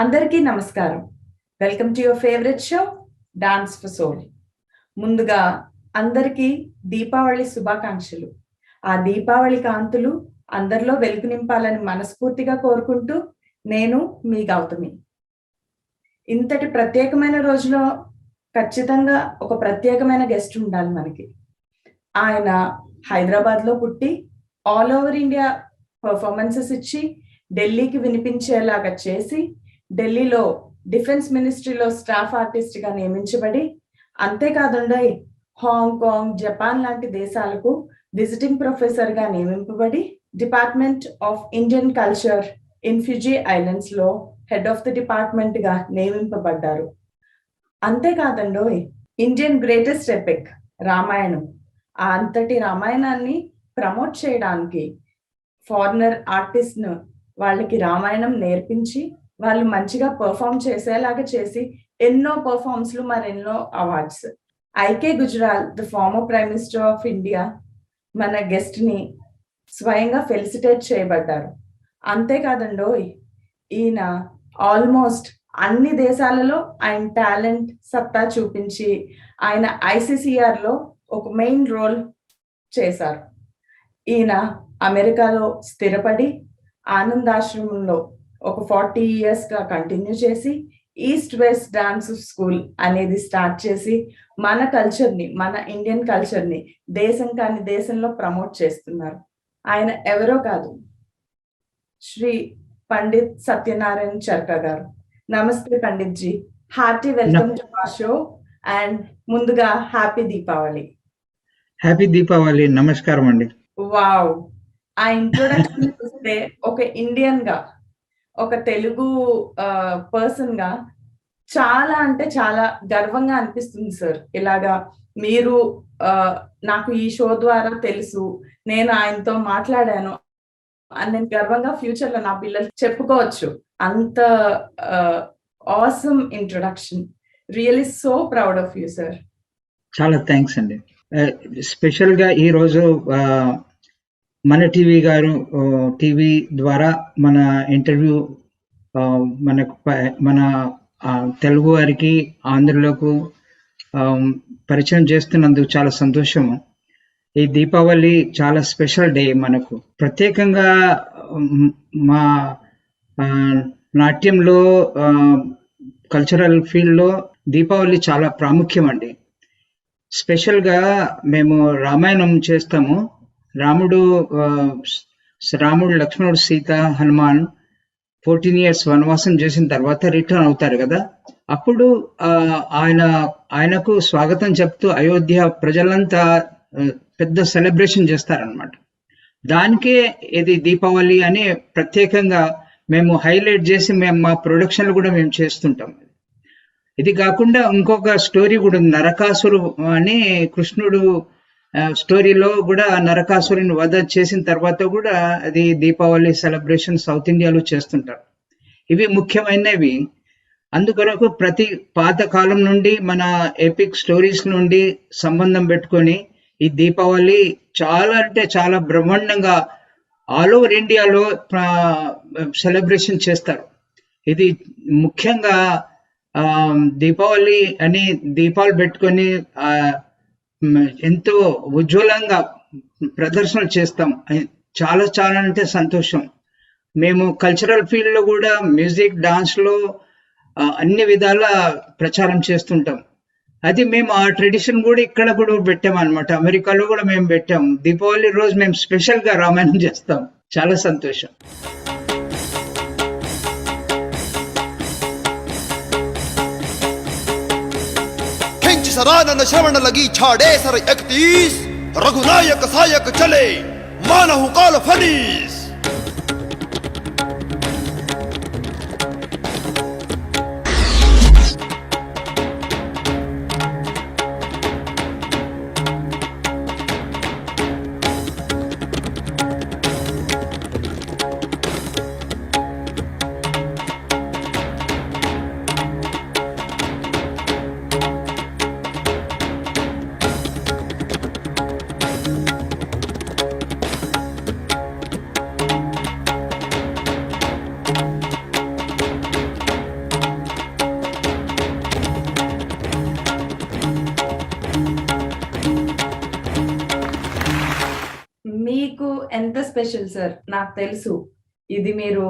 అందరికీ నమస్కారం. Welcome to your favourite show dance for soul. ముందుగా అందరికీ దీపావళి శుభాకాంక్షలు. ఆ దీపావళి కాంతులు అందరిలో వెలుగు నింపాలని మనస్ఫూర్తిగా కోరుకుంటూ నేను మీ గౌతమి. ఇంతటి ప్రత్యేకమైన రోజులో ఖచ్చితంగా ఒక ప్రత్యేకమైన గెస్ట్ ఉండాలి మనకి. ఆయన హైదరాబాద్లో పుట్టి ఆల్ ఓవర్ ఇండియా పర్ఫార్మెన్సెస్ ఇచ్చి ఢిల్లీకి వినిపించేలాగా చేసి ఢిల్లీలో డిఫెన్స్ మినిస్ట్రీలో స్టాఫ్ ఆర్టిస్ట్గా నియమించబడి అంతేకాదండి హాంకాంగ్, జపాన్ లాంటి దేశాలకు విజిటింగ్ ప్రొఫెసర్గా నియమింపబడి department of Indian culture in Fiji ఐలాండ్స్లో హెడ్ ఆఫ్ ది డిపార్ట్మెంట్గా నియమింపబడ్డారు. అంతేకాదండి ఇండియన్ గ్రేటెస్ట్ ఎపిక్ రామాయణం, ఆ అంతటి రామాయణాన్ని ప్రమోట్ చేయడానికి ఫారినర్ ఆర్టిస్ట్ను వాళ్ళకి రామాయణం నేర్పించి వాళ్ళు మంచిగా పర్ఫామ్ చేసేలాగా చేసి ఎన్నో పర్ఫార్మ్స్లు మరెన్నో awards. IK Gujral the farmer prime minister of India మన గెస్ట్ని స్వయంగా ఫెలిసిటేట్ చేయబడ్డారు. అంతేకాదండి ఈయన ఆల్మోస్ట్ అన్ని దేశాలలో ఆయన టాలెంట్ సత్తా చూపించి ఆయన ఐసీసీఆర్లో ఒక మెయిన్ రోల్ చేశారు. ఈయన అమెరికాలో స్థిరపడి ఆనందాశ్రమంలో ఒక 40 yearsగా కంటిన్యూ చేసి ఈస్ట్ వెస్ట్ డాన్స్ స్కూల్ అనేది స్టార్ట్ చేసి మన కల్చర్ని, మన ఇండియన్ కల్చర్ని దేశం కాని దేశంలో ప్రమోట్ చేస్తున్నారు. ఆయన ఎవరో కాదు, శ్రీ పండిత్ సత్యనారాయణ చర్క గారు. నమస్తే Pandit ji, hearty welcome to our show and ముందుగా హ్యాపీ దీపావళి. హ్యాపీ దీపావళి. నమస్కారం అండి. వావ్, ఆ ఇంట్రొడక్షన్ చూస్తే ఒక ఇండియన్ గా, ఒక తెలుగు పర్సన్ గా చాలా అంటే చాలా గర్వంగా అనిపిస్తుంది సార్. ఇలాగా మీరు నాకు ఈ షో ద్వారా తెలుసు, నేను ఆయనతో మాట్లాడాను అని నేను గర్వంగా ఫ్యూచర్ లో నా పిల్లలు చెప్పుకోవచ్చు. అంత awesome introduction. Really so proud of you sir. చాలా థ్యాంక్స్ అండి. స్పెషల్ గా ఈ రోజు మన టీవీ ద్వారా మన ఇంటర్వ్యూ మన తెలుగు వారికి, ఆంధ్రులకు పరిచయం చేస్తున్నందుకు చాలా సంతోషము. ఈ దీపావళి చాలా స్పెషల్ డే మనకు. ప్రత్యేకంగా మా నాట్యంలో, కల్చరల్ ఫీల్డ్లో దీపావళి చాలా ప్రాముఖ్యం అండి. స్పెషల్గా మేము రామాయణం చేస్తాము. రాముడు, లక్ష్మణుడు, సీత, హనుమాన్ 14 years వనవాసం చేసిన తర్వాత రిటర్న్ అవుతారు కదా, అప్పుడు ఆయనకు స్వాగతం చెప్తూ అయోధ్య ప్రజలంతా పెద్ద సెలబ్రేషన్ చేస్తారనమాట. దానికే ఇది దీపావళి అని ప్రత్యేకంగా మేము హైలైట్ చేసి మేము మా ప్రొడక్షన్ కూడా మేము చేస్తుంటాం. ఇది కాకుండా ఇంకొక స్టోరీ కూడా ఉంది, నరకాసురు అని. కృష్ణుడు స్టోరీలో కూడా నరకాసురుని వధ చేసిన తర్వాత కూడా అది దీపావళి సెలబ్రేషన్ సౌత్ ఇండియాలో చేస్తుంటారు. ఇవి ముఖ్యమైనవి. అందుకొరకు ప్రతి పాత కాలం నుండి మన ఎపిక్ స్టోరీస్ నుండి సంబంధం పెట్టుకొని ఈ దీపావళి చాలా అంటే చాలా బ్రహ్మాండంగా ఆల్ ఓవర్ ఇండియాలో సెలబ్రేషన్ చేస్తారు. ఇది ముఖ్యంగా దీపావళి అని దీపాలు పెట్టుకొని ఎంతో ఉజ్వలంగా ప్రదర్శనలు చేస్తాం. చాలా చాలా అంటే సంతోషం. మేము కల్చరల్ ఫీల్డ్లో కూడా మ్యూజిక్, డాన్స్లో అన్ని విధాల ప్రచారం చేస్తుంటాం. అది మేము ఆ ట్రెడిషన్ కూడా ఇక్కడ కూడా పెట్టామన్నమాట. అమెరికాలో కూడా మేము పెట్టాం. దీపావళి రోజు మేము స్పెషల్గా రామాయణం చేస్తాం. చాలా సంతోషం. सरानन श्रवण लगी छाड़े सर 31 रघुनायक सायक चले मानहु काल फनीस। Special sir. నాకు తెలుసు ఇది మీరు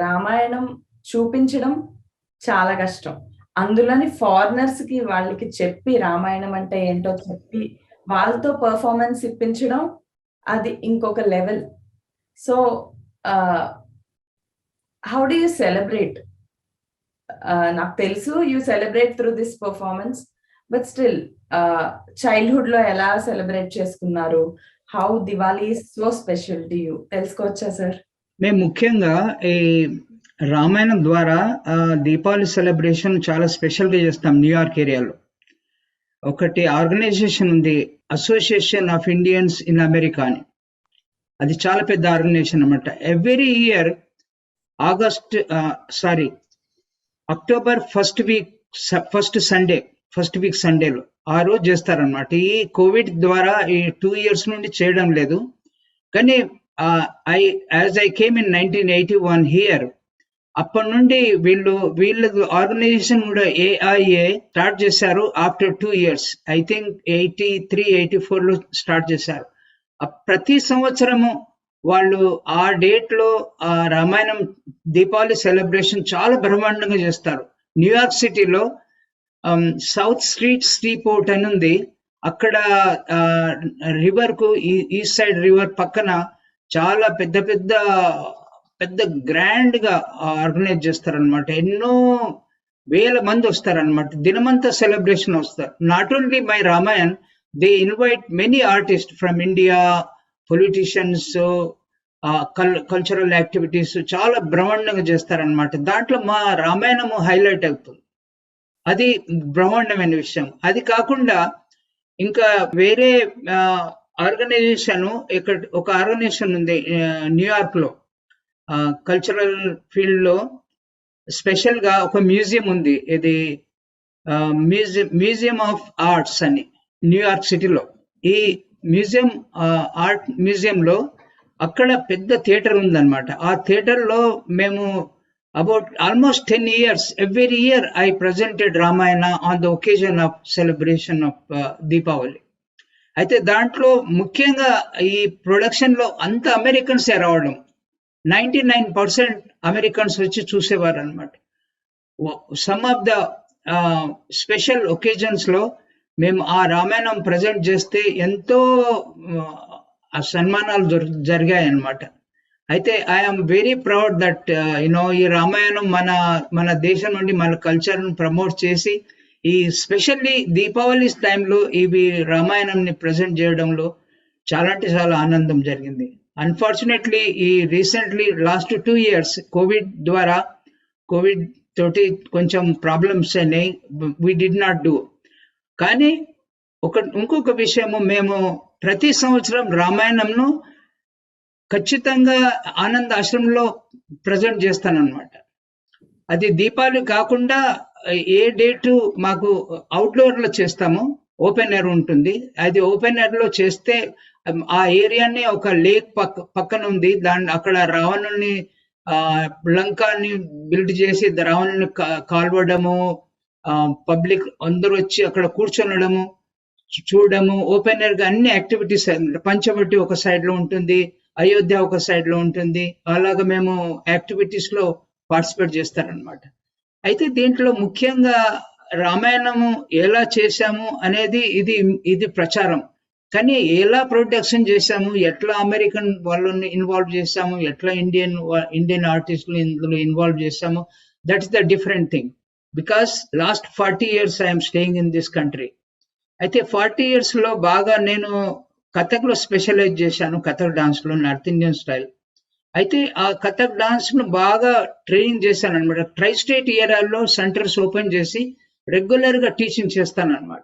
రామాయణం చూపించడం చాలా కష్టం. అందులోని ఫారినర్స్ కి వాళ్ళకి చెప్పి రామాయణం అంటే ఏంటో చెప్పి వాళ్ళతో పర్ఫార్మెన్స్ ఇప్పించడం అది ఇంకొక level. So how do you celebrate? నాకు తెలుసు you celebrate through this performance, but still childhood లో ఎలా సెలబ్రేట్ చేసుకున్నారు? How Diwali is so special to you తెలుసుకోవచ్చా సార్? మేము ముఖ్యంగా ఈ రామాయణం ద్వారా దీపావళి సెలబ్రేషన్ చాలా స్పెషల్గా చేస్తాం. న్యూయార్క్ ఏరియాలో ఒకటి ఆర్గనైజేషన్ ఉంది, association of Indians in America అని. అది చాలా పెద్ద ఆర్గనైజేషన్ అన్నమాట. Every year October first week సండేలో ఆ రోజు చేస్తారనమాట. ఈ కోవిడ్ ద్వారా ఈ 2 years నుండి చేయడం లేదు. కానీ as I came in 1981 here, అప్పటి నుండి వీళ్ళ ఆర్గనైజేషన్ కూడా AIA స్టార్ట్ చేశారు ఆఫ్టర్ 2 years. ఐ థింక్ 83-84 లో స్టార్ట్ చేశారు. ప్రతి సంవత్సరము వాళ్ళు ఆ డేట్ లో ఆ రామాయణం దీపావళి సెలబ్రేషన్ చాలా బ్రహ్మాండంగా చేస్తారు. న్యూయార్క్ సిటీలో సౌత్ స్ట్రీ పోర్ట్ అని ఉంది. అక్కడ రివర్ కు ఈస్ట్ సైడ్ రివర్ పక్కన చాలా పెద్ద గ్రాండ్ గా ఆర్గనైజ్ చేస్తారనమాట. ఎన్నో వేల మంది వస్తారనమాట. దినమంతా సెలబ్రేషన్ వస్తారు. Not only my Ramayan, they invite many artist from India, politicians, cultural activities చాలా బ్రహ్మాండంగా చేస్తారనమాట. దాంట్లో మా రామాయణము హైలైట్ అవుతుంది. అది బ్రహ్మాండమైన విషయం. అది కాకుండా ఇంకా వేరే ఆర్గనైజేషన్, ఇక్కడ ఒక ఆర్గనైజేషన్ ఉంది న్యూయార్క్ లో, కల్చరల్ ఫీల్డ్ లో స్పెషల్ గా ఒక మ్యూజియం ఉంది. ఇది మ్యూజియం ఆఫ్ ఆర్ట్స్ అని న్యూయార్క్ సిటీలో. ఈ ఆర్ట్ మ్యూజియంలో అక్కడ పెద్ద థియేటర్ ఉందన్నమాట. ఆ థియేటర్ లో మేము about almost 10 years, every year I presented Ramayana on the occasion of celebration of Deepavali. అయితే దాంట్లో ముఖ్యంగా ఈ ప్రొడక్షన్ లో అంత అమెరికన్స్ రావడం, 99% అమెరికన్స్ వచ్చి చూసేవారు అనమాట. Some of the special occasions లో మేము ఆ రామాయణం ప్రజెంట్ చేస్తే ఎంతో సన్మానాలు జరిగాయి అన్నమాట. అయితే ఐఎమ్ వెరీ ప్రౌడ్ దట్ ఈ రామాయణం మన దేశం నుండి మన కల్చర్ ను ప్రమోట్ చేసి ఈ స్పెషల్లీ దీపావళి టైంలో ఇవి రామాయణంని ప్రజెంట్ చేయడంలో చాలా ఆనందం జరిగింది. అన్ఫార్చునేట్లీ ఈ రీసెంట్లీ లాస్ట్ 2 years కోవిడ్ తోటి కొంచెం ప్రాబ్లమ్స్ అయినాయి. We did not do. కానీ ఇంకొక విషయము, మేము ప్రతి సంవత్సరం రామాయణంను ఖచ్చితంగా ఆనంద ఆశ్రమంలో ప్రజెంట్ చేస్తానన్నమాట. అది దీపావళి కాకుండా ఏ డేటు మాకు అవుట్డోర్ లో చేస్తాము, ఓపెన్ ఎయిర్ ఉంటుంది. అది ఓపెన్ ఎయిర్ లో చేస్తే ఆ ఏరియాని ఒక లేక్ పక్కన ఉంది. అక్కడ రావణుని లంకాన్ని బిల్డ్ చేసి రావణుని కాల్వడము, పబ్లిక్ అందరూ వచ్చి అక్కడ కూర్చొనడము, చూడడము, ఓపెన్ ఎయిర్ గా అన్ని యాక్టివిటీస్. పంచవటి ఒక సైడ్ లో ఉంటుంది, అయోధ్య ఒక సైడ్ లో ఉంటుంది. అలాగా మేము యాక్టివిటీస్ లో పార్టిసిపేట్ చేస్తారనమాట. అయితే దీంట్లో ముఖ్యంగా రామాయణము ఎలా చేశాము అనేది ఇది ప్రచారం. కానీ ఎలా ప్రొడక్షన్ చేశాము, ఎట్లా అమెరికన్ వాళ్ళని ఇన్వాల్వ్ చేశాము, ఎట్లా ఇండియన్ ఆర్టిస్టులు ఇందులో ఇన్వాల్వ్ చేశాము, that is the different thing. Because last 40 years I'm staying in this country. అయితే 40 years లో బాగా నేను కథక్ లో స్పెషలైజ్ చేశాను, కథక్ డాన్స్ లో, నార్త్ ఇండియన్ స్టైల్. అయితే ఆ కథక్ డాన్స్ ను బాగా ట్రైనింగ్ చేశాను అనమాట. ట్రై స్టేట్ ఏరియాలో సెంటర్స్ ఓపెన్ చేసి రెగ్యులర్ గా టీచింగ్ చేస్తాను అనమాట.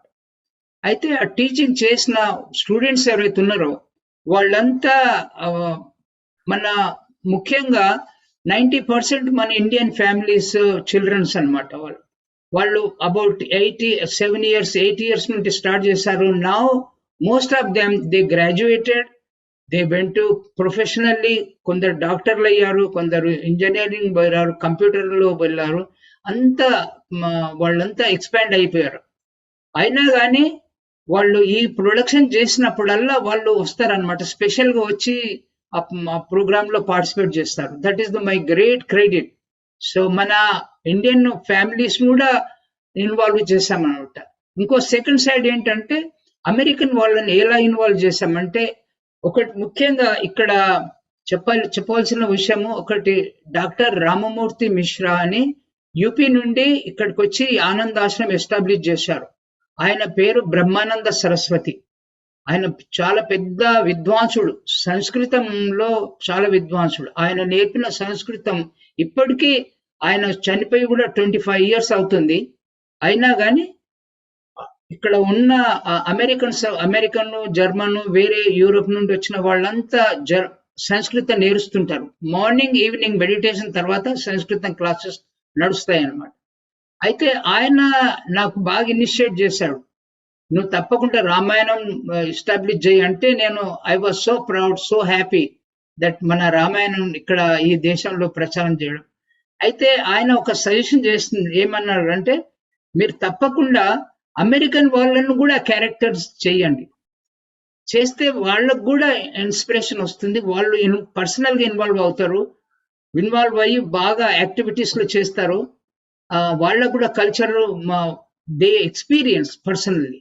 అయితే ఆ టీచింగ్ చేసిన స్టూడెంట్స్ ఎవరైతే ఉన్నారో వాళ్ళంతా ముఖ్యంగా 90% మన ఇండియన్ ఫ్యామిలీస్ చిల్డ్రన్స్ అనమాట. వాళ్ళు అబౌట్ 7 years 8 years నుండి స్టార్ట్ చేశారు. Now most of them they graduated, they went to professionally, కొందరు డాక్టర్లు అయ్యారు, కొందరు ఇంజనీరింగ్ వెళ్ళారు, కంప్యూటర్లో వెళ్ళారు. వాళ్ళంతా ఎక్స్పాండ్ అయిపోయారు. అయినా కానీ వాళ్ళు ఈ ప్రొడక్షన్ చేసినప్పుడల్లా వాళ్ళు వస్తారనమాట. స్పెషల్ గా వచ్చి ఆ ప్రోగ్రామ్ లో పార్టిసిపేట్ చేస్తారు. That is my great credit. So మన ఇండియన్ ఫ్యామిలీస్ కూడా ఇన్వాల్వ్ చేశామన్నమాట. ఇంకో సెకండ్ సైడ్ ఏంటంటే అమెరికన్ వాళ్ళని ఎలా ఇన్వాల్వ్ చేశామంటే, ఒకటి ముఖ్యంగా ఇక్కడ చెప్పవలసిన విషయము ఒకటి, డాక్టర్ రామమూర్తి మిశ్రా అని యూపీ నుండి ఇక్కడికి వచ్చి ఆనంద్ ఆశ్రమం ఎస్టాబ్లిష్ చేశారు. ఆయన పేరు బ్రహ్మానంద సరస్వతి. ఆయన చాలా పెద్ద విద్వాంసుడు, సంస్కృతంలో చాలా విద్వాంసుడు. ఆయన నేర్పిన సంస్కృతం ఇప్పటికీ, ఆయన చనిపోయి కూడా 25 years అవుతుంది. అయినా కానీ ఇక్కడ ఉన్న అమెరికన్, జర్మన్, వేరే యూరోప్ నుండి వచ్చిన వాళ్ళంతా సంస్కృతం నేర్చుతుంటారు. మార్నింగ్ ఈవినింగ్ మెడిటేషన్ తర్వాత సంస్కృతం క్లాసెస్ నడుస్తాయి అన్నమాట. అయితే ఆయన నాకు బాగా ఇనిషియేట్ చేశాడు, నువ్వు తప్పకుండా రామాయణం ఎస్టాబ్లిష్ చేయి అంటే, నేను I was so proud, so happy that మన రామాయణం ఇక్కడ ఈ దేశంలో ప్రచారం చేయడం. అయితే ఆయన ఒక సజెషన్ చేస్తుంది, ఏమన్నారు అంటే, మీరు తప్పకుండా అమెరికన్ వాళ్ళను కూడా క్యారెక్టర్స్ చేయండి, చేస్తే వాళ్ళకు కూడా ఇన్స్పిరేషన్ వస్తుంది, వాళ్ళు పర్సనల్ గా ఇన్వాల్వ్ అవుతారు, ఇన్వాల్వ్ అయ్యి బాగా యాక్టివిటీస్ లో చేస్తారు, వాళ్ళకు కూడా కల్చర్ దే ఎక్స్పీరియన్స్ పర్సనల్లీ.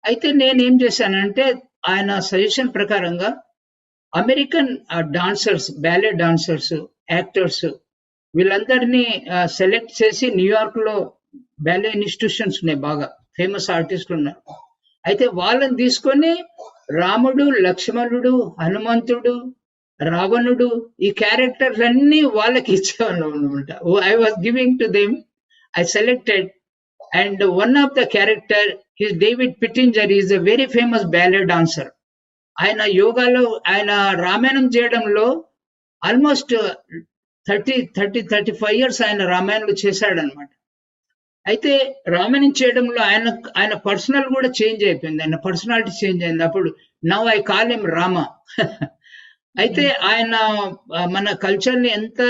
అయితే నేనేం చేశానంటే, ఆయన సజెషన్ ప్రకారంగా American dancers, ballet dancers, actors వీళ్ళందరినీ సెలెక్ట్ చేసి, న్యూయార్క్ లో బ్యాలే ఇన్స్టిట్యూషన్స్ ఉన్నాయి, బాగా ఫేమస్ ఆర్టిస్టులు ఉన్నారు. అయితే వాళ్ళని తీసుకొని రాముడు, లక్ష్మణుడు, హనుమంతుడు, రావణుడు ఈ క్యారెక్టర్స్ అన్ని వాళ్ళకి ఇచ్చేవాళ్ళం అనమాట. I was giving to them, I selected. And one of the character is David Pittenger. He is a very famous ballet dancer. ఆయన యోగాలో, ఆయన రామాయణం చేయడంలో ఆల్మోస్ట్ 35 years ఆయన రామాయణంలో చేశాడనమాట. అయితే రామాయణం చేయడంలో ఆయన పర్సనల్ కూడా చేంజ్ అయిపోయింది, ఆయన పర్సనాలిటీ చేంజ్ అయింది. అప్పుడు now I call him Rama. అయితే ఆయన మన కల్చర్ ని ఎంత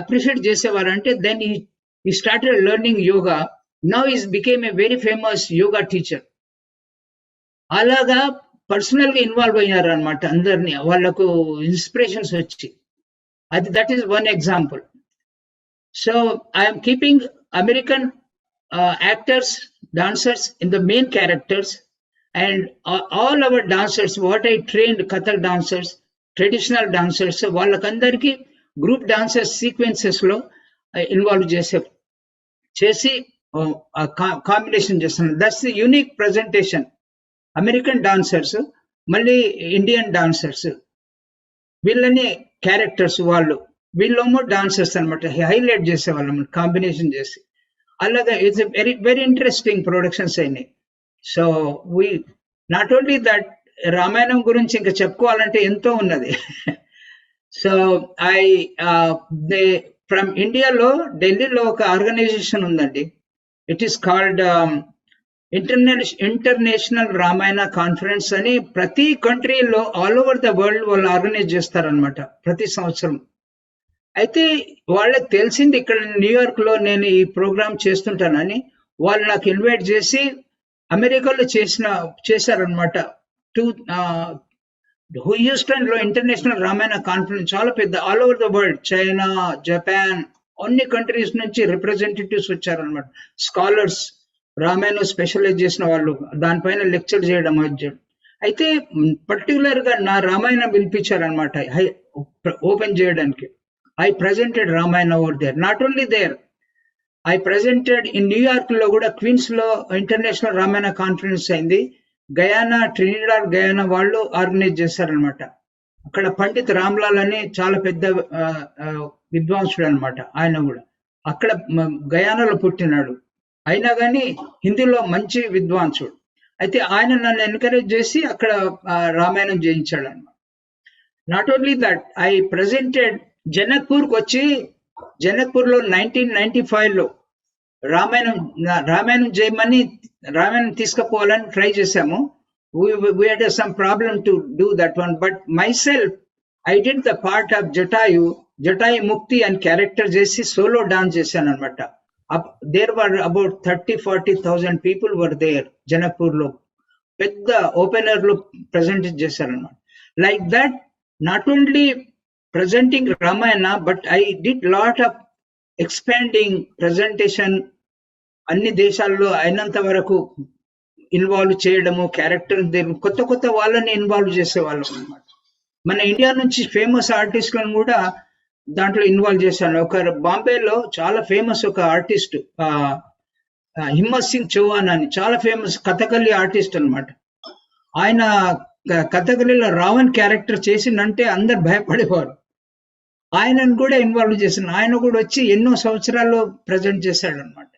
అప్రిషియేట్ చేసేవారంటే, then he started learning yoga. Now he became a very famous yoga teacher. అలాగా పర్సనల్ గా ఇన్వాల్వ్ అయ్యారు అనమాట, అందరినీ వాళ్ళకు ఇన్స్పిరేషన్స్ వచ్చి. అది that is one example. So I'm keeping American actors, dancers in the main characters, and all our dancers what I trained, Kathak dancers, traditional dancers, వాళ్ళకందరికీ group dancers sequences లో ఇన్వాల్వ్ చేసి కాంబినేషన్ చేస్తున్నాను. That's the unique presentation. American dancers, మళ్ళీ Indian dancers, వీళ్ళని characters, వీళ్ళేమో dancers అనమాట, highlight చేసేవాళ్ళం combination చేసి. అలాగా it's very very interesting productions అయినాయి. So we not only that, Ramayanam గురించి ఇంకా చెప్పుకోవాలంటే ఎంతో ఉన్నది. సో ఫ్రమ్ ఇండియాలో, ఢిల్లీలో ఒక ఆర్గనైజేషన్ ఉందండి. It is called international Ramayana conference అని. ప్రతి కంట్రీలో ఆల్ ఓవర్ ద వరల్డ్ వాళ్ళు ఆర్గనైజ్ చేస్తారనమాట ప్రతి సంవత్సరం. అయితే వాళ్ళకి తెలిసింది ఇక్కడ న్యూయార్క్ లో నేను ఈ ప్రోగ్రామ్ చేస్తుంటానని, వాళ్ళు నాకు ఇన్వైట్ చేసి అమెరికాలో చేశారనమాట. హ్యూస్టన్ లో ఇంటర్నేషనల్ రామాయణ కాన్ఫరెన్స్ చాలా పెద్ద, all over the world, China, Japan, అన్ని కంట్రీస్ నుంచి రిప్రజెంటేటివ్స్ వచ్చారనమాట, స్కాలర్స్, రామాయణం స్పెషలైజ్ చేసిన వాళ్ళు, దానిపైన లెక్చర్ చేయడం. అయితే పర్టికులర్ గా నా రామాయణం పిలిపించారనమాట ఓపెన్ చేయడానికి. I presented Ramayana over there. Not only there, I presented in New York లో కూడా, క్వీన్స్ లో ఇంటర్నేషనల్ రామాయణ కాన్ఫరెన్స్ అయింది. గయానా, ట్రినిడాడ్ గయానా వాళ్ళు ఆర్గనైజ్ చేశారనమాట. అక్కడ పండిత్ రామ్లాల్ అని చాలా పెద్ద విద్వాంసుడు అనమాట. ఆయన కూడా అక్కడ గయానాలో పుట్టినాడు, అయినా కానీ హిందీలో మంచి విద్వాంసుడు. అయితే ఆయన నన్ను ఎన్కరేజ్ చేసి అక్కడ రామాయణం చేయించాడు అనమాట. Not only that, I presented జనక్పూర్కి వచ్చి, జనక్పూర్ లో 1995 లో రామాయణం చేయమని, రామాయణం తీసుకుపోవాలని ట్రై చేశాము. We had some problem to do that one, but myself, I did the part of Jatayu Mukti and character చేసి solo dance చేశాను అనమాట. There were about 30,000-40,000 people were there Janakpur లో, పెద్ద ఓపెనర్ లో ప్రెజెంట్ చేశారనమాట. Like that not only presenting Ramayana, but I did lot of expanding presentation అన్ని దేశాల్లో అయినంత వరకు ఇన్వాల్వ్ చేయడము, క్యారెక్టర్ కొత్త కొత్త వాళ్ళని ఇన్వాల్వ్ చేసేవాళ్ళం అనమాట. మన ఇండియా నుంచి ఫేమస్ ఆర్టిస్టులను కూడా దాంట్లో ఇన్వాల్వ్ చేశాను. ఒక బాంబేలో చాలా ఫేమస్ ఒక ఆర్టిస్ట్ హిమ్మత్ సింగ్ చౌహాన్ అని, చాలా ఫేమస్ కథకళి ఆర్టిస్ట్ అనమాట. ఆయన కథకళిలో రావణ్ క్యారెక్టర్ చేసిందంటే అందరు భయపడేవారు. ఆయనను కూడా ఇన్వాల్వ్ చేసిన, ఆయన కూడా వచ్చి ఎన్నో సంవత్సరాల్లో ప్రజెంట్ చేశాడు అనమాట.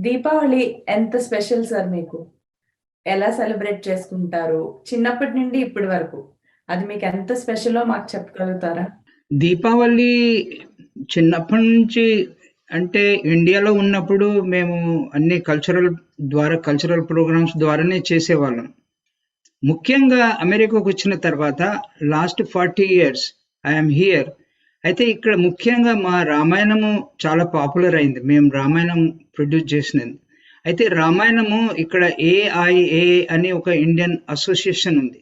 దీపావళి ఎంత స్పెషల్ సార్ మీకు? ఎలా సెలబ్రేట్ చేసుకుంటారు చిన్నప్పటి నుండి ఇప్పటి వరకు? అది మీకు ఎంత స్పెషలో మాకు చెప్పగలుగుతారా? దీపావళి చిన్నప్పటి నుంచి అంటే ఇండియాలో ఉన్నప్పుడు మేము అన్ని కల్చరల్ ప్రోగ్రామ్స్ ద్వారానే చేసేవాళ్ళం. ముఖ్యంగా అమెరికాకు వచ్చిన తర్వాత లాస్ట్ 40 years ఐఎమ్ హియర్. అయితే ఇక్కడ ముఖ్యంగా మా రామాయణము చాలా పాపులర్ అయింది, మేము రామాయణం ప్రొడ్యూస్ చేసినది. అయితే రామాయణము ఇక్కడ AIA అని ఒక ఇండియన్ అసోసియేషన్ ఉంది,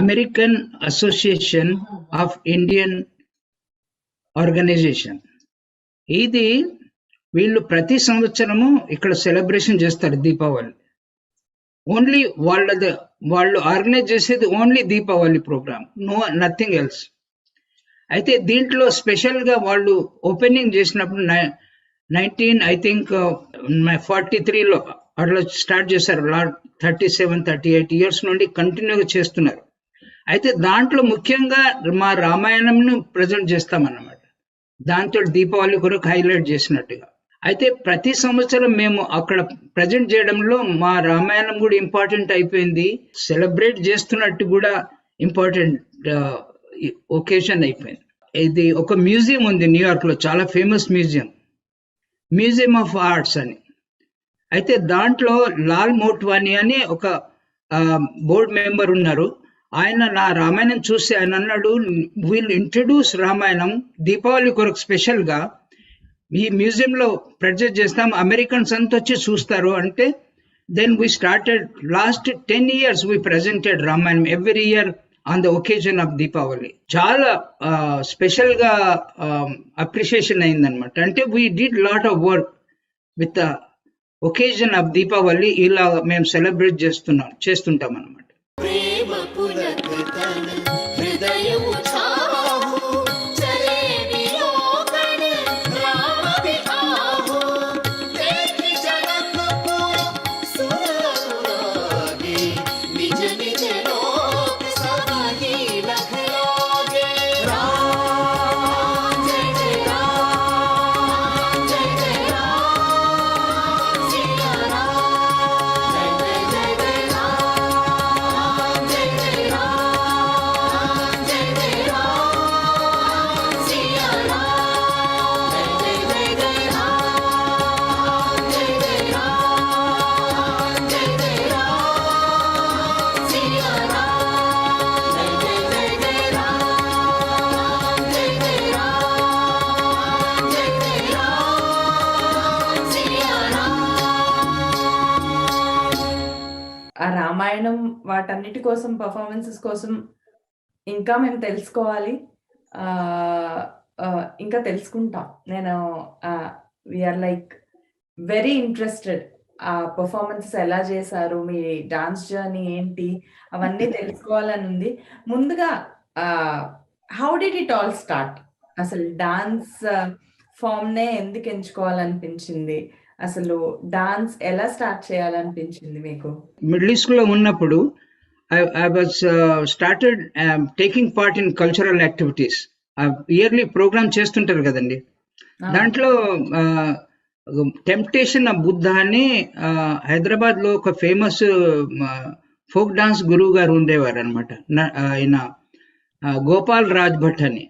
American association of Indian organisation. ఇది వీళ్ళు ప్రతి సంవత్సరము ఇక్కడ సెలబ్రేషన్ చేస్తారు దీపావళి. ఓన్లీ వాళ్ళు ఆర్గనైజ్ చేసేది only Deepavali programme, nothing else. అయితే దీంట్లో స్పెషల్గా వాళ్ళు ఓపెనింగ్ చేసినప్పుడు 1943లో అట్లా స్టార్ట్ చేశారు. 37-38 years నుండి కంటిన్యూగా చేస్తున్నారు. అయితే దాంట్లో ముఖ్యంగా మా రామాయణంను ప్రజెంట్ చేస్తామన్నమాట, దాంతో దీపావళి కొరకు హైలైట్ చేసినట్టుగా. అయితే ప్రతి సంవత్సరం మేము అక్కడ ప్రజెంట్ చేయడంలో మా రామాయణం కూడా ఇంపార్టెంట్ అయిపోయింది, సెలబ్రేట్ చేస్తున్నట్టు కూడా ఇంపార్టెంట్ ఒకేషన్ అయిపోయింది. ఇది ఒక మ్యూజియం ఉంది న్యూయార్క్ లో, చాలా ఫేమస్ మ్యూజియం ఆఫ్ ఆర్ట్స్ అని. అయితే దాంట్లో లాల్ మోట్వానీ అని ఒక బోర్డ్ మెంబర్ ఉన్నారు. ఆయన నా రామాయణం చూసి ఆయన అన్నాడు, వీల్ ఇంట్రడ్యూస్ రామాయణం దీపావళి కొరకు స్పెషల్ గా ఈ మ్యూజియంలో ప్రజెంట్ చేస్తాం, అమెరికన్స్ అంతా వచ్చి చూస్తారు అంటే. Then we started last 10 years we presented Ramayanam every year on the occasion of Deepavali. చాలా స్పెషల్ గా అప్రిషియేషన్ అయిందనమాట. అంటే we did lot of work with the occasion of Deepavali. ఇలా మేము సెలబ్రేట్ చేస్తుంటాం అనమాట. ఆ రామాయణం వాటన్నిటి కోసం, పర్ఫార్మెన్సెస్ కోసం ఇంకా మేము తెలుసుకోవాలి, ఇంకా తెలుసుకుంటాం. నేను వీఆర్ లైక్ వెరీ ఇంట్రెస్టెడ్. ఆ పర్ఫార్మెన్సెస్ ఎలా చేశారు, మీ డాన్స్ జర్నీ ఏంటి, అవన్నీ తెలుసుకోవాలని ఉంది. ముందుగా how did it all start? అసలు డాన్స్ ఫామ్నే ఎందుకు ఎంచుకోవాలనిపించింది? అసలు డాన్స్ ఎలా స్టార్ట్ చేయాలనిపించింది మీకు? మిడిల్ ఈస్ట్ లో ఉన్నప్పుడు I was started taking part in cultural activities. Yearly programme చేస్తుంటారు కదండి. దాంట్లో టెంప్టేషన్ ఆఫ్ బుద్ధ అని హైదరాబాద్ లో ఒక ఫేమస్ ఫోక్ డాన్స్ గురువు గారు ఉండేవారు అనమాట. ఆయన గోపాల్ రాజ్ భట్ అని.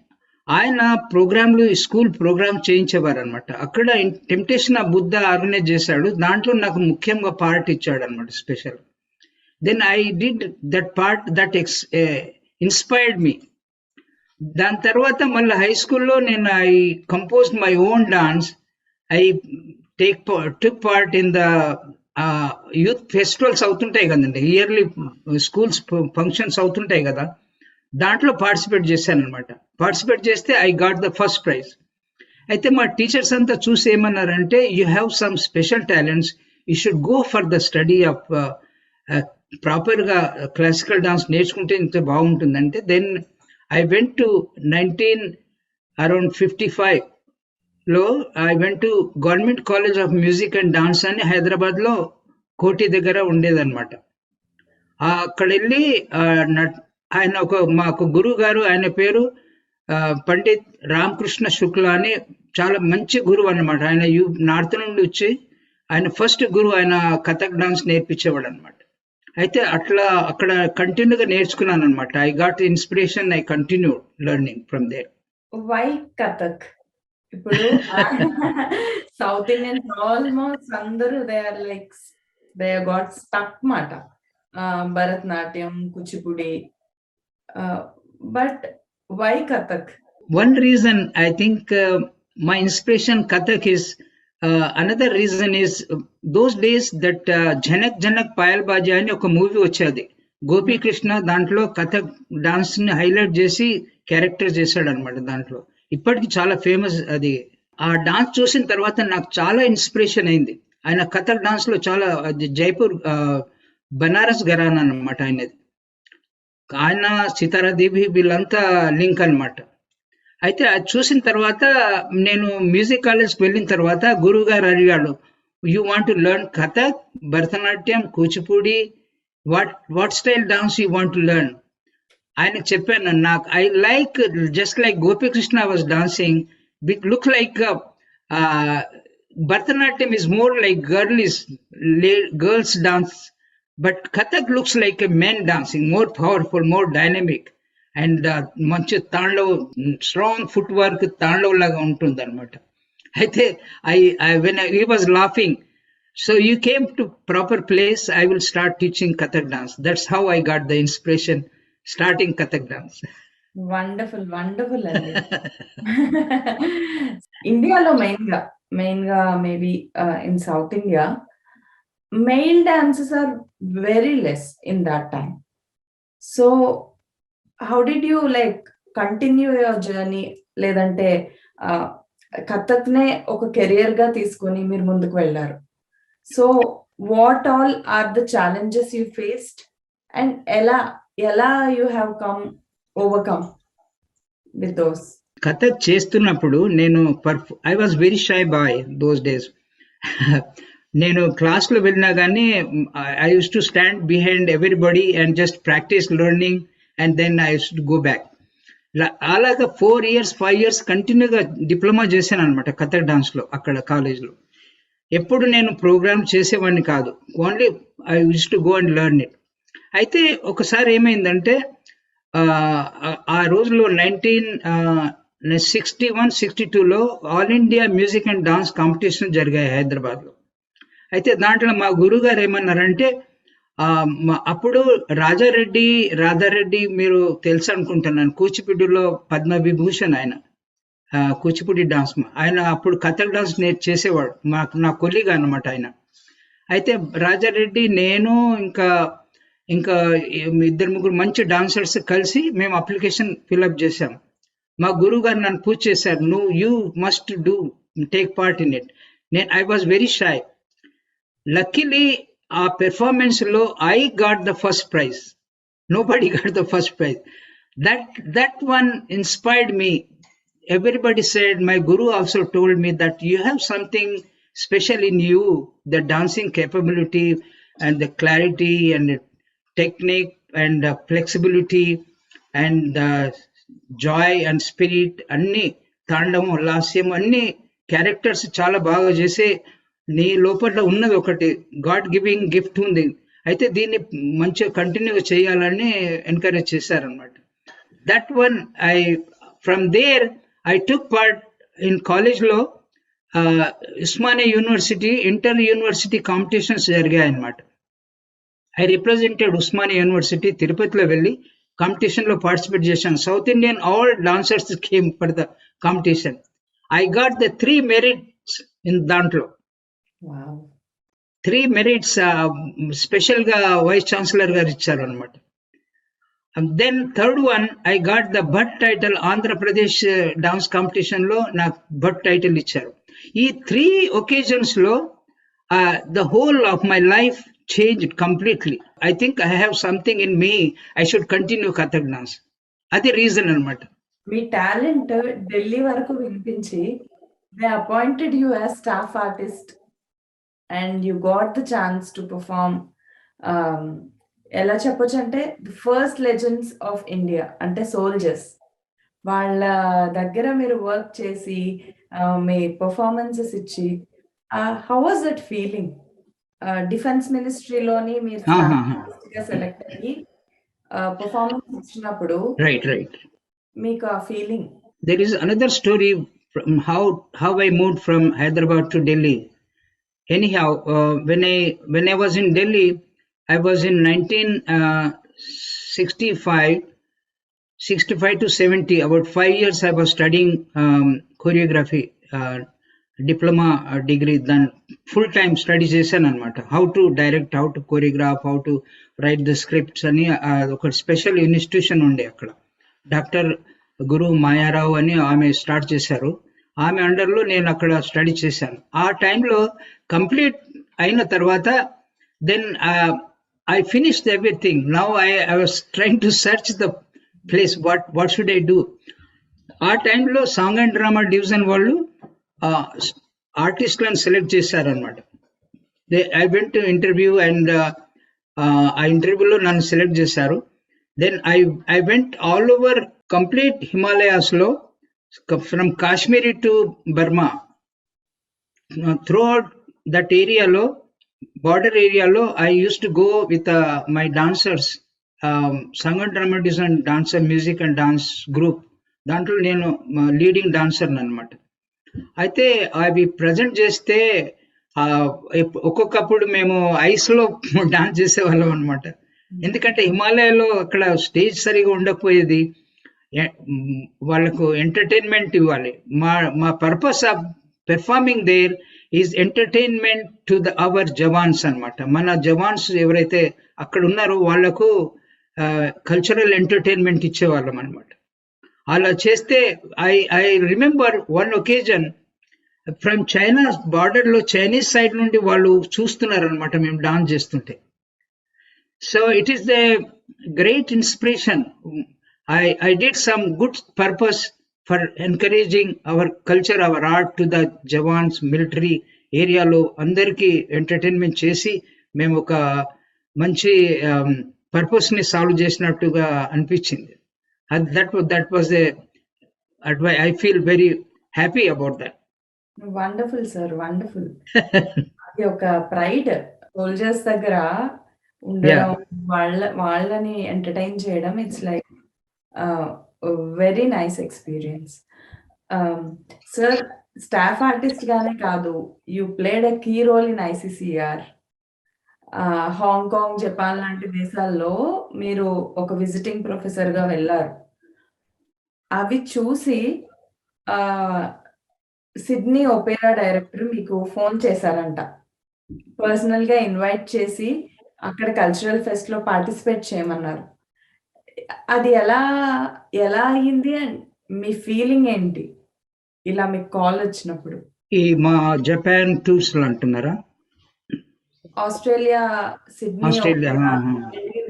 ఆయన ప్రోగ్రాంలు స్కూల్ ప్రోగ్రామ్ చేయించేవారు అనమాట. అక్కడ టెంప్టేషన్ ఆఫ్ బుద్ధ ఆర్గనైజ్ చేశాడు. దాంట్లో నాకు ముఖ్యంగా పార్ట్ ఇచ్చాడు అనమాట, special. Then I did that part that inspired me. దాని తర్వాత మళ్ళీ హై స్కూల్లో నేను I compose my own dance. I took part in the youth festivals అవుతుంటాయి కదండి, ఇయర్లీ స్కూల్స్ ఫంక్షన్స్ అవుతుంటాయి కదా, దాంట్లో పార్టిసిపేట్ చేశాను అనమాట. పార్టిసిపేట్ చేస్తే I got the first prize. అయితే మా టీచర్స్ అంతా చూసి ఏమన్నారంటే, you have some special talents, you should go for the study of ప్రాపర్గా క్లాసికల్ డాన్స్ నేర్చుకుంటే ఇంత బాగుంటుందంటే. Then I went to around 55 లో I went to government college of music and dance అని హైదరాబాద్ లో కోటి దగ్గర ఉండేదన్నమాట. అక్కడ వెళ్ళి ఆయన మాకు గురువు గారు, ఆయన పేరు పండిత్ రామకృష్ణ శుక్లా అని, చాలా మంచి గురువు అన్నమాట. ఆయన నార్త్ నుండి వచ్చి ఆయన ఫస్ట్ గురువు, ఆయన కథక్ డాన్స్ నేర్పించేవాడు అనమాట. అయితే అట్లా అక్కడ కంటిన్యూగా నేర్చుకున్నాను అనమాట. I got inspiration, I continue learning from there. Why Kathak? ఇప్పుడు సౌత్ ఇండియన్స్ ఆల్మోస్ట్ అందరూ they are like they got stuck మాట, Bharatanatyam, Kuchipudi, but why Kathak? One reason I think my inspiration Kathak is, another reason is those days that Janak Janak Payalbaji అని ఒక movie వచ్చేది. గోపీకృష్ణ దాంట్లో Kathak dance ని highlight చేసి character చేశాడు అనమాట. దాంట్లో ఇప్పటికి చాలా ఫేమస్ అది. ఆ డాన్స్ చూసిన తర్వాత నాకు చాలా ఇన్స్పిరేషన్ అయింది. ఆయన కథక్ డాన్స్ లో చాలా, జైపూర్ బనారస్ ఘరానా అనమాట ఆయనది. ఆయన సితారాదేవి వీళ్ళంతా లింక్ అనమాట. అయితే అది చూసిన తర్వాత నేను మ్యూజిక్ కాలేజ్కి వెళ్ళిన తర్వాత గురువు గారు అడిగాడు, you want to learn Kathak, Bharatanatyam, Kuchipudi, what style dance you want to learn? ఆయనకు చెప్పాను, నాకు I like just like Gopikrishna was dancing, look like Bharatanatyam is more like girls dance, but Kathak looks like a men dancing, more powerful, more dynamic, and మంచి Tandav, strong foot work, Tandav లాగా ఉంటుంది అనమాట. అయితే when he was laughing, so you came to proper place, I will start teaching Kathak dance. That's how I got the inspiration starting Kathak dance. Wonderful wonderful అండి. ఇండియాలో main గా maybe in south India male dances are very less in that time. So how did you like continue your journey? లేదంటే కథక్ నే ఒక career గా తీసుకొని మీరు ముందుకు వెళ్ళారు. So what all are the challenges you faced and ఎలా you have overcome with those? Kathak చేస్తున్నప్పుడు నేను I was very shy boy those days. నేను క్లాస్ లో వెళ్ళినా కానీ I use to stand behind everybody and just practice learning and then I use to go back. అలాగా 4 years 5 years కంటిన్యూగా diploma చేశాను అనమాట కథక్ డాన్స్ లో అక్కడ కాలేజ్లో. ఎప్పుడు నేను ప్రోగ్రామ్ చేసేవాడిని కాదు, only I use to go and learn it. అయితే ఒకసారి ఏమైందంటే, ఆ రోజులో 1961-62లో all India music and dance competition జరిగాయి హైదరాబాద్లో. అయితే దాంట్లో మా గురువు గారు ఏమన్నారంటే, అప్పుడు రాధారెడ్డి మీరు తెలుసు అనుకుంటున్నాను, కూచిపూడిలో పద్మవిభూషణ్ ఆయన, కూచిపూడి డాన్స్ ఆయన అప్పుడు కథక్ డాన్స్ చేసేవాడు, నా కొలీగ్ అనమాట ఆయన. అయితే రాజారెడ్డి, నేను ఇంకా 2-3 మంచి డాన్సర్స్ కలిసి మేము అప్లికేషన్ ఫిల్అప్ చేశాం. మా గురువు గారు నన్ను పూజ చేశారు, you must take part in it. I was very shy. Luckily ఆ పెర్ఫార్మెన్స్ లో I got the first praise. Nobody got the first praise. That one inspired me. Everybody said, my guru also told me that you have something special in you, the dancing capability and the clarity and the technique and flexibility and Joy and spirit అన్ని తాండవం లాస్యం అన్ని characters చాలా బాగా చేసే నీ లోపల ఉన్నది ఒకటి గాడ్ గివింగ్ గిఫ్ట్ ఉంది, అయితే దీన్ని మంచిగా కంటిన్యూ చేయాలని ఎంకరేజ్ చేశారనమాట. That one from there I took part in కాలేజ్లో Osmania university inter university competitions జరిగాయి అన్నమాట. ఐ రిప్రజెంటెడ్ ఉస్మానియా యూనివర్సిటీ, తిరుపతిలో వెళ్ళి కాంపిటీషన్లో పార్టిసిపేట్ చేశాను. South Indian all dancers came for the competition. I got the 3 merits in దాంట్లో. 3 మెరిట్స్ స్పెషల్గా వైస్ ఛాన్సలర్ గారు ఇచ్చారు అనమాట. Then third one I got the భట్ టైటిల్. ఆంధ్రప్రదేశ్ డాన్స్ కాంపిటీషన్లో నాకు భట్ టైటిల్ ఇచ్చారు. ఈ 3 ఒకేజన్స్లో the whole of my life changed completely. I think I have something in me. I should continue Kathak dance. Adi reason anamata. మీ talent Delhi వరకు వినిపించి they appointed you as staff artist and you got the chance to perform. ఎలా చెప్పొచ్చు అంటే the first legends of India అంటే soldiers, వాళ్ళ దగ్గర మీరు వర్క్ చేసి మీ పర్ఫార్మెన్సెస్ ఇచ్చి how was that feeling? Defence మినిస్ట్రీలోని మీరు సెలెక్ట్ అయ్యి పర్ఫార్మెన్స్ ఇచ్చినప్పుడు Right. మీకు ఆ feeling? There is another story from how I moved from Hyderabad to Delhi. Anyhow, when I was in Delhi, I was in 1965 to 70. About 5 years I was studying choreography, diploma degree. Then full time study చేశాను అనమాట. How to direct, how to choreograph, how to write the scripts అని ఒక special institution ఉండే అక్కడ. Doctor గురు మాయారావు అని ఆమె start చేశారు. ఆమె అండర్లో నేను అక్కడ స్టడీ చేశాను. ఆ టైంలో కంప్లీట్ అయిన తర్వాత then I finished everything. Now I was trying to search the place, what should I do. ఆ టైంలో సాంగ్ అండ్ డ్రామా డివిజన్ వాళ్ళు ఆర్టిస్ట్లను సెలెక్ట్ చేశారనమాట. I went to interview and ఆ ఇంటర్వ్యూలో నన్ను సెలెక్ట్ చేశారు. Then I went all over complete Himalayas lo, from Kashmir to Burma. Throughout that area lo, border area lo, I used to go with my dancers, Sangha Drama Design dancer, music and dance group. దాంట్లో నేను leading dancer అనమాట. అయితే అవి present చేస్తే ఒక్కొక్కప్పుడు మేము ఐస్లో dance చేసేవాళ్ళం అనమాట. ఎందుకంటే హిమాలయాలో అక్కడ స్టేజ్ సరిగా ఉండకపోయేది, వాళ్ళకు ఎంటర్టైన్మెంట్ ఇవ్వాలి. మా purpose of performing there is entertainment to our jawans అనమాట. మన జవాన్స్ ఎవరైతే అక్కడ ఉన్నారో వాళ్లకు కల్చరల్ ఎంటర్టైన్మెంట్ ఇచ్చేవాళ్ళం అనమాట. అలా చేస్తే I remember one occasion from China బార్డర్లో చైనీస్ సైడ్ నుండి వాళ్ళు చూస్తున్నారు అనమాట మేము డాన్స్ చేస్తుంటే. So it is a great inspiration. I did some good purpose for encouraging our culture, our art to the Jawans, military area lo andarki entertainment chesi మేము ఒక మంచి పర్పస్ ని సాల్వ్ చేసినట్టుగా అనిపించింది. That was I feel very happy about that. Wonderful sir, wonderful. అది ఒక pride soldiers దగ్గర ఉండడం, వాళ్ళని ఎంటర్టైన్ చేయడం. It's like very nice experience. Sir, staff artist గానే కాదు, you played a key role in ICCR. Hong Kong, Japan లాంటి దేశాల్లో మీరు ఒక విజిటింగ్ ప్రొఫెసర్ గా వెళ్ళారు. అవి చూసి సిడ్నీ ఒపేరా డైరెక్టర్ మీకు ఫోన్ చేశారంట, పర్సనల్ గా ఇన్వైట్ చేసి అక్కడ కల్చరల్ ఫెస్ట్ లో పార్టిసిపేట్ చేయమన్నారు. అది ఎలా అయ్యింది అండ్ మీ ఫీలింగ్ ఏంటి ఇలా మీకు కాల్ వచ్చినప్పుడు? ఈ మా జపాన్ టూర్స్ లో అంటున్నారా? ఆస్ట్రేలియా, సిడ్నీ ఆస్ట్రేలియా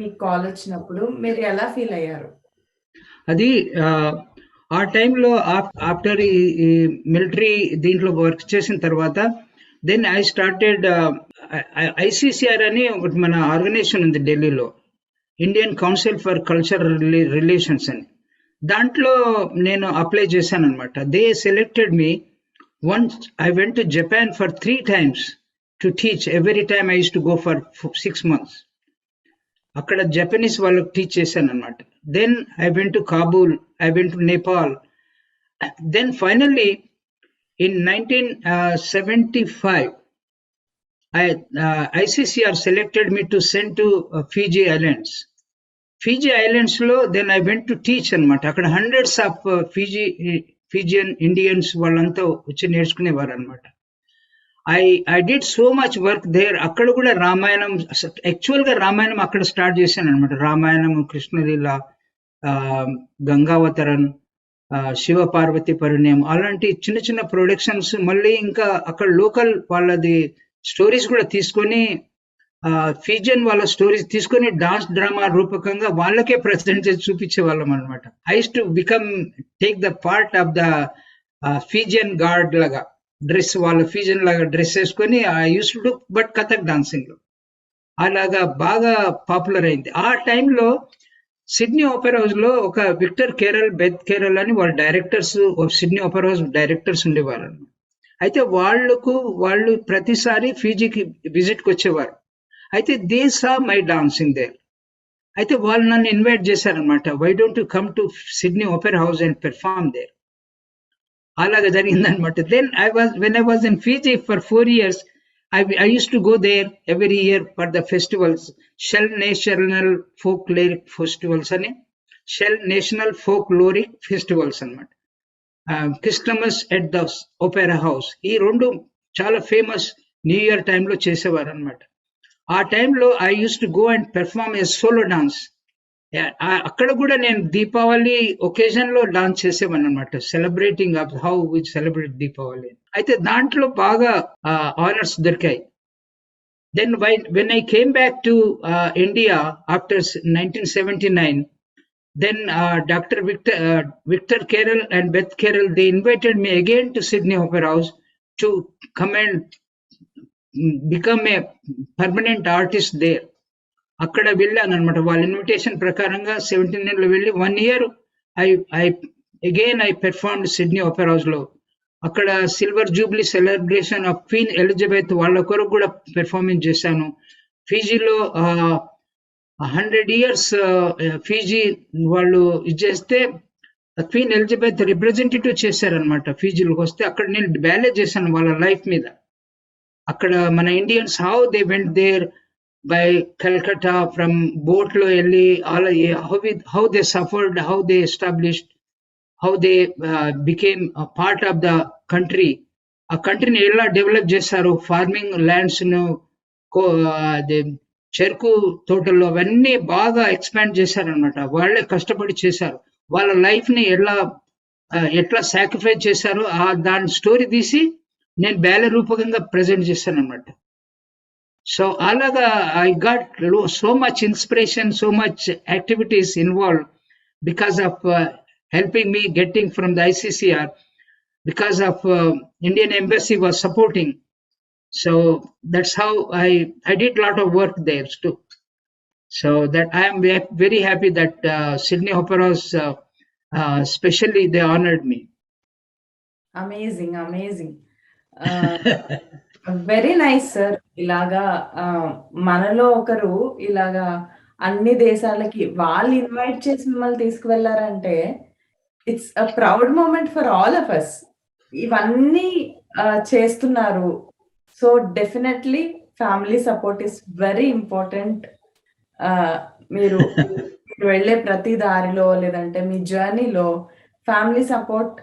మీకు కాల్ వచ్చినప్పుడు మీరు ఎలా ఫీల్ అయ్యారు? అది ఆ టైంలో ఆఫ్టర్ ఈ మిలిటరీ దీంట్లో వర్క్ చేసిన తర్వాత దెన్ ఐ స్టార్టెడ్ ఐసిసిఆర్ అని ఒకటి మన ఆర్గనైజేషన్ ఉంది ఢిల్లీలో, Indian council for cultural relations అని. దాంట్లో నేను అప్లై చేశాను అనమాట. They selected me. Once I went to Japan for 3 times to teach. Every time I use to go for 6 months. అక్కడ జపనీస్ వాళ్ళకి టీచ్ చేశాను అనమాట. Then I went to Kabul, I went to Nepal. Then finally in 1975 ICCR selected me to send to Fiji Islands. Fiji Islands లో then I went to teach అనమాట. అక్కడ hundreds of Fijian Indians వాళ్ళంతా వచ్చి నేర్చుకునేవారు అనమాట. I did so much work there. అక్కడ కూడా Ramayanam, actual గా రామాయణం అక్కడ స్టార్ట్ చేశాను అనమాట. రామాయణం, కృష్ణలీల, గంగావతరన్, శివ పార్వతి పరిణయం, అలాంటి చిన్న చిన్న ప్రొడక్షన్స్. మళ్ళీ ఇంకా అక్కడ లోకల్ వాళ్ళది స్టోరీస్ కూడా తీసుకొని, ఫీజియన్ వాళ్ళ స్టోరీస్ తీసుకొని డాన్స్ డ్రామా రూపకంగా వాళ్ళకే ప్రెజెంట్ చేసి చూపించే వాళ్ళం అనమాట. I use to take the part of the Fijian guard లాగా డ్రెస్, వాళ్ళ ఫీజియన్ లాగా డ్రెస్ వేసుకొని I use to do but Kathak dancing లో అలాగా బాగా పాపులర్ అయింది. ఆ టైంలో సిడ్నీ ఓపెరా హౌస్ లో ఒక విక్టర్ కేరల్, బెత్ కేరల్ అని వాళ్ళ directors, Sydney Opera House directors ఉండేవారు. అయితే వాళ్ళు ప్రతిసారి ఫీజీకి విజిట్కి వచ్చేవారు. అయితే they saw my dancing there. అయితే వాళ్ళు నన్ను ఇన్వైట్ చేశారనమాట. Why don't you come to Sydney Opera House and perform there. అలాగా జరిగిందనమాట. Then when I was in Fiji for 4 years, I used to go there every year for the festivals, Shell National Folkloric Festivals అని, Shell National Folkloric Festivals అన్నమాట. Christmas at the Opera house, ఈ 2 చాలా famous new year టైంలో చేసేవారు అనమాట. ఆ టైంలో I use to go and perform a solo dance. అక్కడ కూడా నేను దీపావళి ఒకేజన్ లో డాన్స్ చేసేవాను అనమాట, celebrating of how we celebrate Deepavali. అయితే దాంట్లో బాగా ఆనర్స్ దొరికాయి. Then when I came back to India after 1979, then Dr. Victor Carroll and Beth Carroll, they invited me again to Sydney Opera House to come and become a permanent artist there. అక్కడ వెళ్ళాను అనమాట. వాళ్ళ invitation ప్రకారంగా 17 లో వెళ్ళి 1 year I performed Sydney Opera House లో. అక్కడ silver Jubilee celebration of queen Elizabeth వాళ్ళ కొరకు కూడా పెర్ఫార్మెన్స్ చేశాను. ఫీజీలో 100 years ఫీజీ వాళ్ళు ఇచ్చేస్తే క్వీన్ ఎలిజబెత్ రిప్రజెంటేటివ్ చేశారనమాట ఫీజీలోకి వస్తే. అక్కడ నేను బ్యాలే చేశాను వాళ్ళ లైఫ్ మీద. అక్కడ మన Indians how they went there by Calcutta from boat లో వెళ్ళి, how they suffered, how they established, how they became part of the country. ఆ కంట్రీని ఎలా డెవలప్ చేశారు, ఫార్మింగ్ ల్యాండ్స్ ను, చెరుకు తోటల్లో అవన్నీ బాగా ఎక్స్పాండ్ చేశారనమాట. వాళ్ళే కష్టపడి చేశారు. వాళ్ళ లైఫ్ ని ఎట్లా సాక్రిఫైస్ చేశారో దాని స్టోరీ తీసి నేను బ్యాలే రూపకంగా ప్రజెంట్ చేశాను అనమాట. సో అలాగా I got so much inspiration, so much activities involve because of helping me getting from the ICCR, because of Indian Embassy was supporting. So that's how I did a lot of work there too. So that I am very happy that Sydney Opera House especially they honored me. Amazing. Very nice sir. ఇలాగా మనలో ఒకరు ఇలాగా అన్ని దేశాలకి వాళ్ళు invite చేసి మిమ్మల్ని తీసుకువెళ్లారంటే it's a proud moment for all of us. ఇవన్నీ చేస్తున్నారు. So definitely family support is very important. మీరు వెళ్ళే ప్రతి దారిలో లేదంటే మీ జర్నీలో ఫ్యామిలీ సపోర్ట్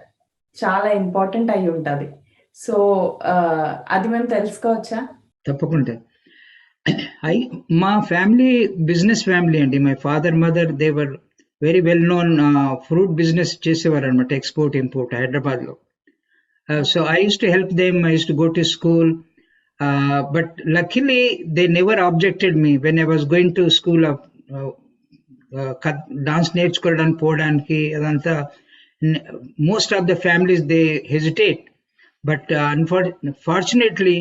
చాలా ఇంపార్టెంట్ అయి ఉంటది. సో అది మేము తెలుసుకోవచ్చా? తప్పకుండా. మా ఫ్యామిలీ బిజినెస్ ఫ్యామిలీ అండి. My father, mother, they were very well known fruit business చేసేవారు అనమాట, ఎక్స్పోర్ట్ ఇంపోర్ట్ హైదరాబాద్ లో. So I use to help them, I use to go to school, but luckily they never objected me when I was going to school of dance నేర్చుకోవడానికి పోవడానికి. అదంతా most of the families they hesitate, but unfortunately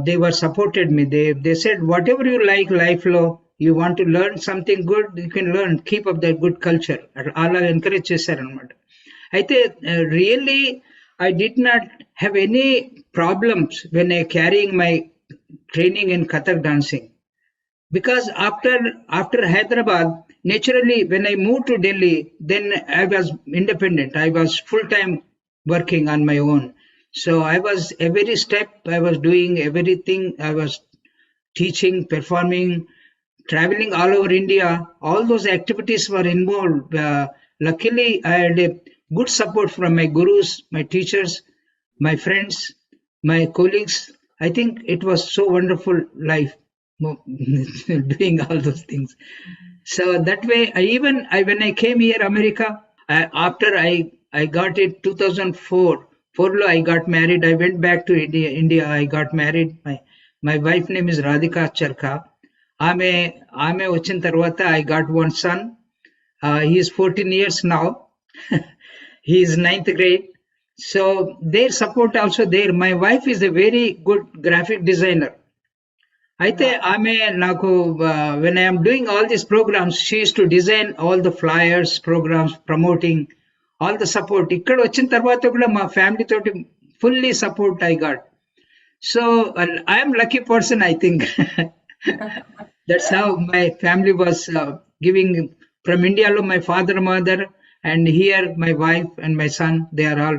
they were supported me. They said whatever you like life lo you want to learn something good, you can learn, keep up that good culture. అలా encourage చేశారనమాట. అయితే really I did not have any problems when I carrying my training in Kathak dancing, because after Hyderabad, naturally when I moved to Delhi, then I was independent. I was full time working on my own. So I was every step, I was doing everything. I was teaching, performing, traveling all over India. All those activities were involved. Luckily, I had a good support from my gurus, my teachers, my friends, my colleagues. I think it was so wonderful life doing all those things. So that way, when I came here, America, after I got it 2004. I got married. I went back to India. I got married. My wife name is Radhika Charka. ఆమె వచ్చిన తర్వాత I got one son. He is 14 years now. He is 9th grade. So their support also there. My wife is a very good graphic designer. అయితే ఆమె నాకు when I am doing all these programs, she used to design all the flyers, programs, promoting, all the support. ఇక్కడ వచ్చిన తర్వాత కూడా మా family తోటి fully support I got. So I am lucky person, I think. That's how my family was giving from India. My father, mother, and here my wife and my son, they are all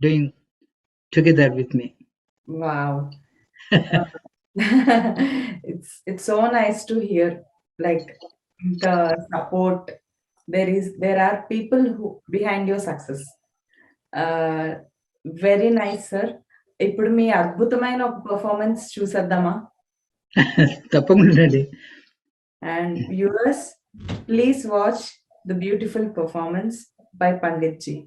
doing together with me. Wow. It's so nice to hear, like, the support. There are people who behind your success. Very nice, sir. ఇప్పుడు మీ అద్భుతమైన ఒక performance చూసేద్దామా? తప్పకుండా అండి. And viewers, please watch the beautiful performance by Pandit ji.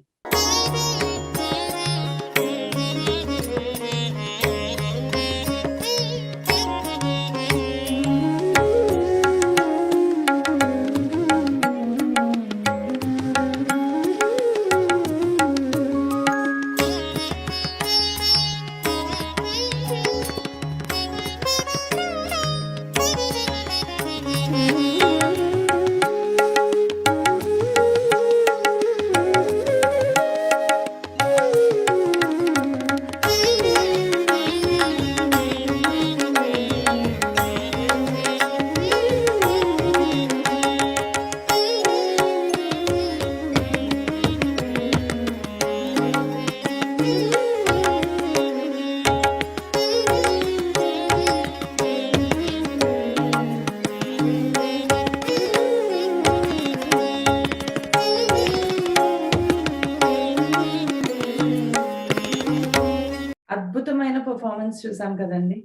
అద్భుతమైన performance చూసాం కదండి.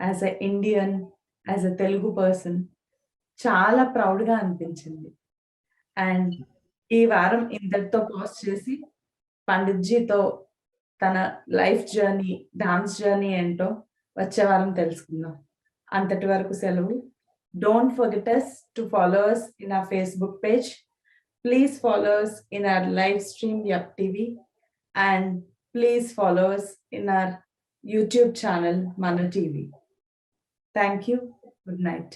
As a Indian, as a Telugu person చాలా ప్రౌడ్గా అనిపించింది. అండ్ ఈ వారం ఇంతటితో పాజ్ చేసి పండిత్ జీతో తన లైఫ్ జర్నీ, డాన్స్ జర్నీ ఏంటో వచ్చే వారం తెలుసుకుందాం. అంతటి వరకు సెలవు. Don't forget us to follow us in our Facebook page. Please follow us in our live stream Yup TV, and please follow us in our YouTube channel Mana TV. Thank you. Good night.